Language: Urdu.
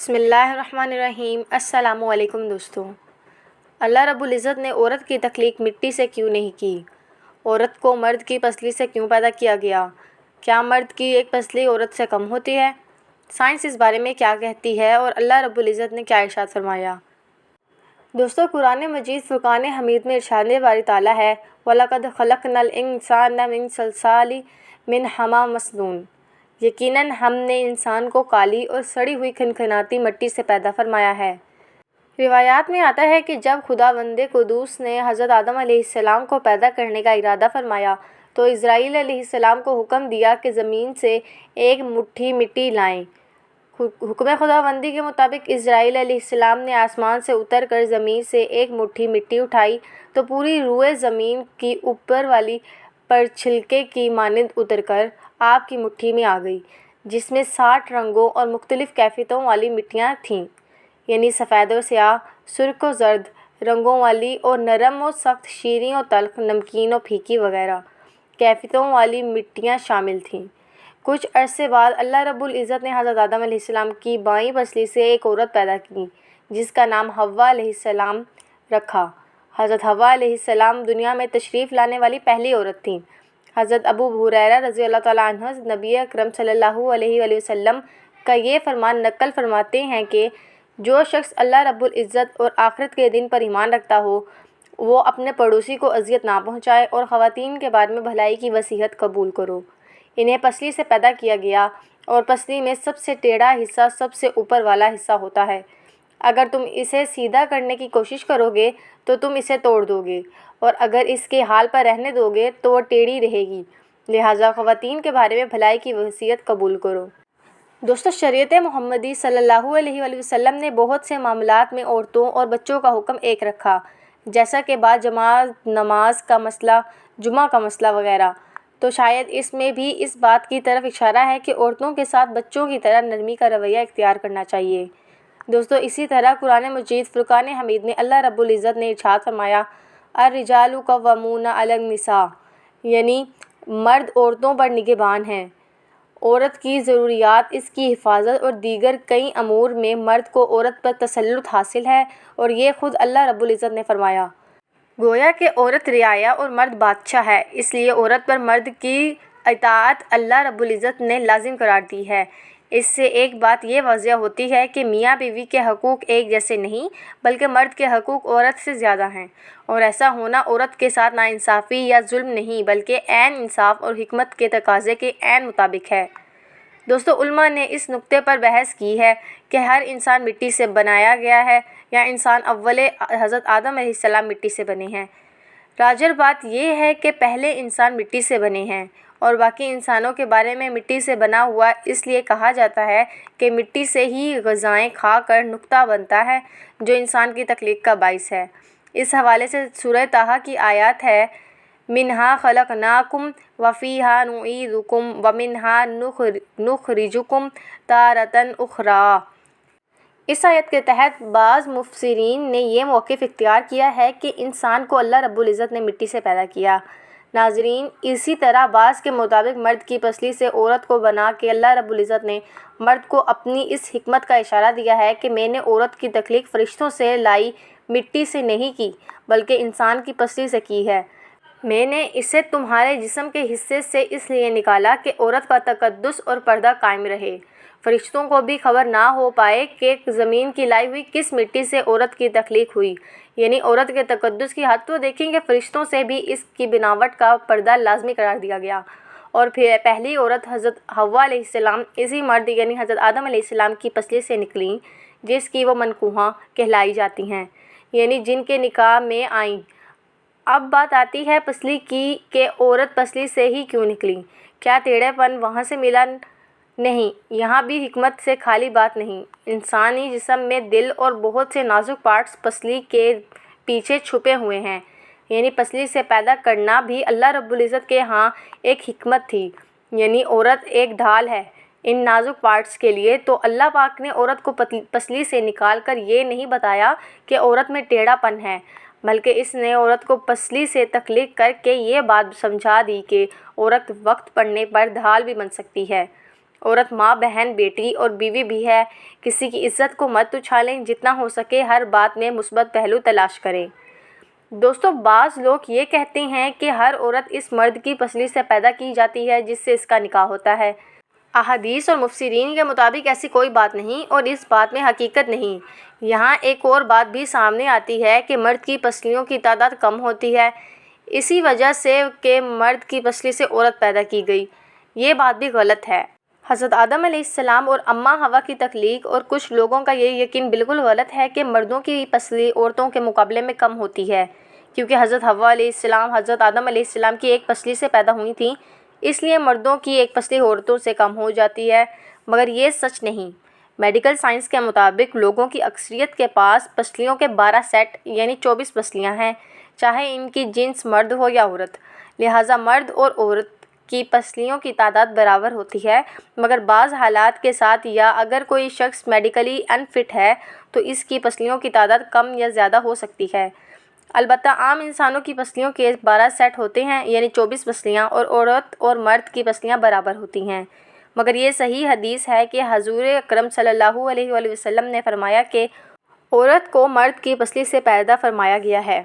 بسم اللہ الرحمن الرحیم۔ السلام علیکم دوستوں۔ اللہ رب العزت نے عورت کی تخلیق مٹی سے کیوں نہیں کی؟ عورت کو مرد کی پسلی سے کیوں پیدا کیا گیا؟ کیا مرد کی ایک پسلی عورت سے کم ہوتی ہے؟ سائنس اس بارے میں کیا کہتی ہے اور اللہ رب العزت نے کیا ارشاد فرمایا؟ دوستو، قرآن مجید فرقان حمید میں ارشاد باری تعالیٰ ہے وَلَقَدْ خَلَقْنَا الْإِنسَانَ مِنْ صَلْصَالٍ مِنْ حَمَإٍ مَسْنُونٍ۔ یقیناً ہم نے انسان کو کالی اور سڑی ہوئی کھنکھناتی مٹی سے پیدا فرمایا ہے۔ روایات میں آتا ہے کہ جب خداوند قدوس نے حضرت آدم علیہ السلام کو پیدا کرنے کا ارادہ فرمایا تو اسرائیل علیہ السلام کو حکم دیا کہ زمین سے ایک مٹھی مٹی لائیں۔ حکم خداوندی کے مطابق اسرائیل علیہ السلام نے آسمان سے اتر کر زمین سے ایک مٹھی مٹی اٹھائی تو پوری روئے زمین کی اوپر والی پر چھلکے کی مانند اتر کر آپ کی مٹھی میں آ گئی، جس میں 60 رنگوں اور مختلف کیفیتوں والی مٹیاں تھیں، یعنی سفید و سیاہ، سرخ و زرد رنگوں والی اور نرم و سخت، شیریں و تلخ، نمکین و پھیکی وغیرہ کیفیتوں والی مٹیاں شامل تھیں۔ کچھ عرصے بعد اللہ رب العزت نے حضرت آدم علیہ السلام کی بائیں پسلی سے ایک عورت پیدا کی جس کا نام حوا علیہ السلام رکھا۔ حضرت حوا علیہ السلام دنیا میں تشریف لانے والی پہلی عورت تھیں۔ حضرت ابو ہریرہ رضی اللہ تعالیٰ عنہ نبی اکرم صلی اللہ علیہ وآلہ وسلم کا یہ فرمان نقل فرماتے ہیں کہ جو شخص اللہ رب العزت اور آخرت کے دن پر ایمان رکھتا ہو وہ اپنے پڑوسی کو اذیت نہ پہنچائے اور خواتین کے بارے میں بھلائی کی وصیت قبول کرو۔ انہیں پسلی سے پیدا کیا گیا اور پسلی میں سب سے ٹیڑھا حصہ سب سے اوپر والا حصہ ہوتا ہے۔ اگر تم اسے سیدھا کرنے کی کوشش کرو گے تو تم اسے توڑ دو گے اور اگر اس کے حال پر رہنے دو گے تو وہ ٹیڑھی رہے گی، لہٰذا خواتین کے بارے میں بھلائی کی وصیت قبول کرو۔ دوستو، شریعت محمدی صلی اللہ علیہ وآلہ وسلم نے بہت سے معاملات میں عورتوں اور بچوں کا حکم ایک رکھا، جیسا کہ باجماعت نماز کا مسئلہ، جمعہ کا مسئلہ وغیرہ، تو شاید اس میں بھی اس بات کی طرف اشارہ ہے کہ عورتوں کے ساتھ بچوں کی طرح نرمی کا رویہ اختیار کرنا چاہیے۔ دوستو، اسی طرح قرآن مجید فرقان حمید میں اللہ رب العزت نے ارشاد فرمایا الرجال قوامون علی النساء، یعنی مرد عورتوں پر نگہبان ہیں۔ عورت کی ضروریات، اس کی حفاظت اور دیگر کئی امور میں مرد کو عورت پر تسلط حاصل ہے، اور یہ خود اللہ رب العزت نے فرمایا۔ گویا کہ عورت رعایا اور مرد بادشاہ ہے، اس لیے عورت پر مرد کی اطاعت اللہ رب العزت نے لازم قرار دی ہے۔ اس سے ایک بات یہ واضح ہوتی ہے کہ میاں بیوی کے حقوق ایک جیسے نہیں بلکہ مرد کے حقوق عورت سے زیادہ ہیں، اور ایسا ہونا عورت کے ساتھ ناانصافی یا ظلم نہیں بلکہ عین انصاف اور حکمت کے تقاضے کے عین مطابق ہے۔ دوستو، علماء نے اس نقطے پر بحث کی ہے کہ ہر انسان مٹی سے بنایا گیا ہے یا انسان اول حضرت آدم علیہ السلام مٹی سے بنے ہیں۔ راجر بات یہ ہے کہ پہلے انسان مٹی سے بنے ہیں اور باقی انسانوں کے بارے میں مٹی سے بنا ہوا اس لیے کہا جاتا ہے کہ مٹی سے ہی غذائیں کھا کر نطفہ بنتا ہے جو انسان کی تخلیق کا باعث ہے۔ اس حوالے سے سورہ طٰہٰ کی آیات ہے منہا خلقناکم وفیہا نعیدکم ومنہا نخرجکم تارۃ اخری۔ اس آیت کے تحت بعض مفسرین نے یہ موقف اختیار کیا ہے کہ انسان کو اللہ رب العزت نے مٹی سے پیدا کیا۔ ناظرین، اسی طرح بعض کے مطابق مرد کی پسلی سے عورت کو بنا کے اللہ رب العزت نے مرد کو اپنی اس حکمت کا اشارہ دیا ہے کہ میں نے عورت کی تخلیق فرشتوں سے لائی مٹی سے نہیں کی بلکہ انسان کی پسلی سے کی ہے۔ میں نے اسے تمہارے جسم کے حصے سے اس لیے نکالا کہ عورت کا تقدس اور پردہ قائم رہے، فرشتوں کو بھی خبر نہ ہو پائے کہ زمین کی لائی ہوئی کس مٹی سے عورت کی تخلیق ہوئی، یعنی عورت کے تقدس کی حد تو دیکھیں کہ فرشتوں سے بھی اس کی بناوٹ کا پردہ لازمی قرار دیا گیا، اور پھر پہلی عورت حضرت حوا علیہ السلام اسی مرد یعنی حضرت آدم علیہ السلام کی پسلی سے نکلیں جس کی وہ منکوحہ کہلائی جاتی ہیں، یعنی جن کے نکاح میں آئیں۔ اب بات آتی ہے پسلی کی کہ عورت پسلی سے ہی کیوں نکلی؟ کیا ٹیڑھے پن وہاں سے ملا؟ نہیں، یہاں بھی حکمت سے خالی بات نہیں۔ انسانی جسم میں دل اور بہت سے نازک پارٹس پسلی کے پیچھے چھپے ہوئے ہیں، یعنی پسلی سے پیدا کرنا بھی اللہ رب العزت کے ہاں ایک حکمت تھی، یعنی عورت ایک ڈھال ہے ان نازک پارٹس کے لیے۔ تو اللہ پاک نے عورت کو پسلی سے نکال کر یہ نہیں بتایا کہ عورت میں ٹیڑھا پن ہے، بلکہ اس نے عورت کو پسلی سے تخلیق کر کے یہ بات سمجھا دی کہ عورت وقت پڑنے پر ڈھال بھی بن سکتی ہے۔ عورت ماں، بہن، بیٹی اور بیوی بھی ہے۔ کسی کی عزت کو مت اچھالیں، جتنا ہو سکے ہر بات میں مثبت پہلو تلاش کریں۔ دوستو، بعض لوگ یہ کہتے ہیں کہ ہر عورت اس مرد کی پسلی سے پیدا کی جاتی ہے جس سے اس کا نکاح ہوتا ہے۔ احادیث اور مفسرین کے مطابق ایسی کوئی بات نہیں اور اس بات میں حقیقت نہیں۔ یہاں ایک اور بات بھی سامنے آتی ہے کہ مرد کی پسلیوں کی تعداد کم ہوتی ہے، اسی وجہ سے کہ مرد کی پسلی سے عورت پیدا کی گئی۔ یہ بات بھی غلط ہے۔ حضرت آدم علیہ السلام اور اماں حوا کی تخلیق اور کچھ لوگوں کا یہ یقین بالکل غلط ہے کہ مردوں کی پسلی عورتوں کے مقابلے میں کم ہوتی ہے، کیونکہ حضرت حوا علیہ السلام حضرت آدم علیہ السلام کی ایک پسلی سے پیدا ہوئی تھیں، اس لیے مردوں کی ایک پسلی عورتوں سے کم ہو جاتی ہے، مگر یہ سچ نہیں۔ میڈیکل سائنس کے مطابق لوگوں کی اکثریت کے پاس پسلیوں کے 12 سیٹ یعنی 24 پسلیاں ہیں، چاہے ان کی جنس مرد ہو یا عورت۔ لہٰذا مرد اور عورت کی پسلیوں کی تعداد برابر ہوتی ہے، مگر بعض حالات کے ساتھ یا اگر کوئی شخص میڈیکلی ان فٹ ہے تو اس کی پسلیوں کی تعداد کم یا زیادہ ہو سکتی ہے۔ البتہ عام انسانوں کی پسلیوں کے 12 سیٹ ہوتے ہیں یعنی 24 پسلیاں، اور عورت اور مرد کی پسلیاں برابر ہوتی ہیں۔ مگر یہ صحیح حدیث ہے کہ حضور اکرم صلی اللہ علیہ وآلہ وسلم نے فرمایا کہ عورت کو مرد کی پسلی سے پیدا فرمایا گیا ہے۔